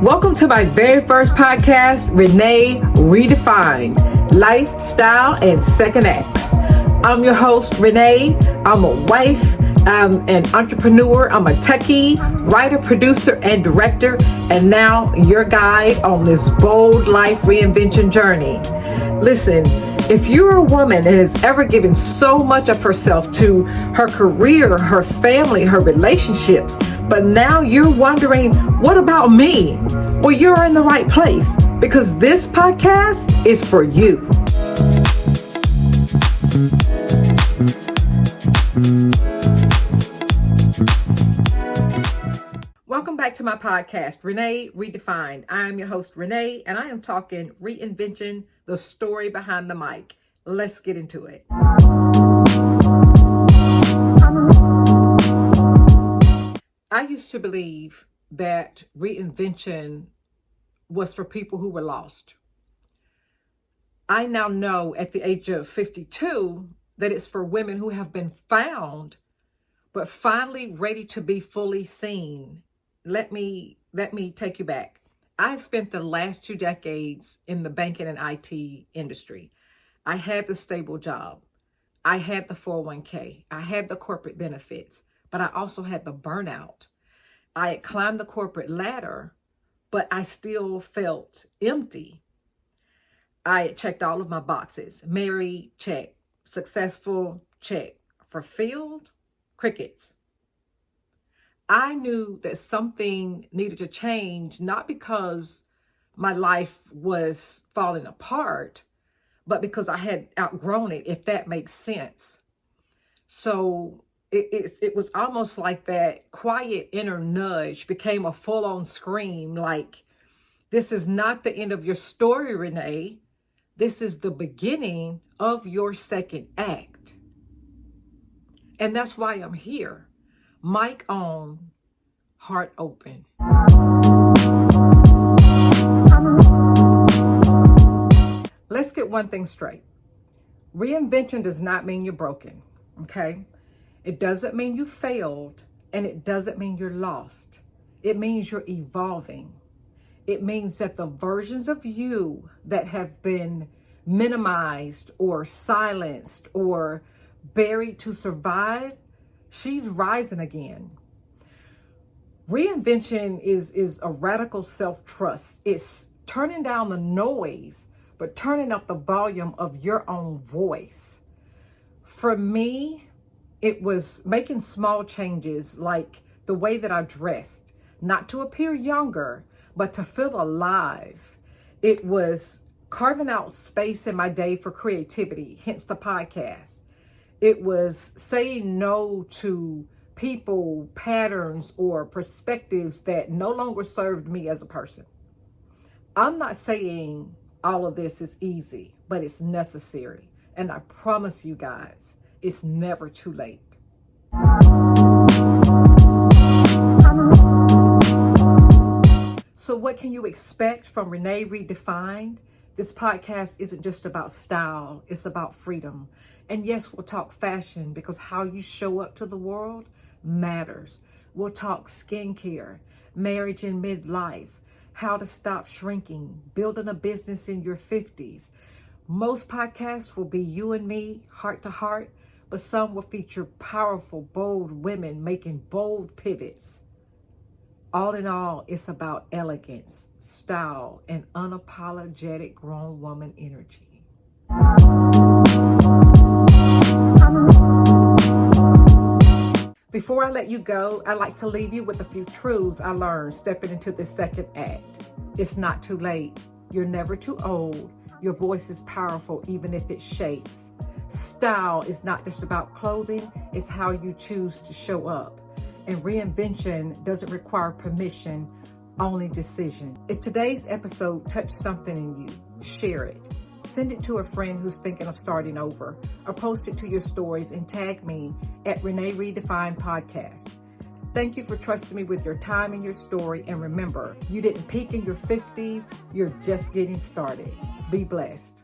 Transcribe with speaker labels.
Speaker 1: Welcome to my very first podcast, Renee ReDefined, Lifestyle and Second Acts. I'm your host, Renee. I'm a wife, I'm an entrepreneur, I'm a techie, writer, producer, and director, and now your guide on this bold life reinvention journey. Listen, if you're a woman that has ever given so much of herself to her career, her family, her relationships, but now you're wondering, what about me? Well, you're in the right place because this podcast is for you. Welcome back to my podcast, Renee ReDefined. I am your host, Renee, and I am talking reinvention, the story behind the mic. Let's get into it. I used to believe that reinvention was for people who were lost. I now know at the age of 52 that it's for women who have been found, but finally ready to be fully seen. Let me take you back. I spent the last 2 decades in the banking and IT industry. I had the stable job. I had the 401k. I had the corporate benefits, but I also had the burnout. I had climbed the corporate ladder, but I still felt empty. I had checked all of my boxes. Married, check. Successful, check. Fulfilled, crickets. I knew that something needed to change, not because my life was falling apart, but because I had outgrown it, if that makes sense. So it was almost like that quiet inner nudge became a full-on scream, like, this is not the end of your story, Renee. This is the beginning of your second act. And that's why I'm here. Mic on, heart open. Let's get one thing straight. Reinvention does not mean you're broken, okay? It doesn't mean you failed, and it doesn't mean you're lost. It means you're evolving. It means that the versions of you that have been minimized or silenced or buried to survive, she's rising again. Reinvention is a radical self-trust. It's turning down the noise, but turning up the volume of your own voice. For me, it was making small changes, like the way that I dressed, not to appear younger, but to feel alive. It was carving out space in my day for creativity, hence the podcast. It was saying no to people, patterns, or perspectives that no longer served me as a person. I'm not saying all of this is easy, but it's necessary. And I promise you guys, it's never too late. So what can you expect from Renee ReDefined? This podcast isn't just about style, it's about freedom. And yes, we'll talk fashion because how you show up to the world matters. We'll talk skincare, marriage in midlife, how to stop shrinking, building a business in your 50s. Most podcasts will be you and me, heart to heart, but some will feature powerful, bold women making bold pivots. All in all, it's about elegance, style, and unapologetic grown woman energy. Before I let you go, I'd like to leave you with a few truths I learned stepping into this second act. It's not too late. You're never too old. Your voice is powerful, even if it shakes. Style is not just about clothing, it's how you choose to show up. And reinvention doesn't require permission, only decision. If today's episode touched something in you, share it. Send it to a friend who's thinking of starting over, or post it to your stories and tag me at Renee ReDefined Podcast. Thank you for trusting me with your time and your story. And remember, you didn't peak in your 50s, you're just getting started. Be blessed.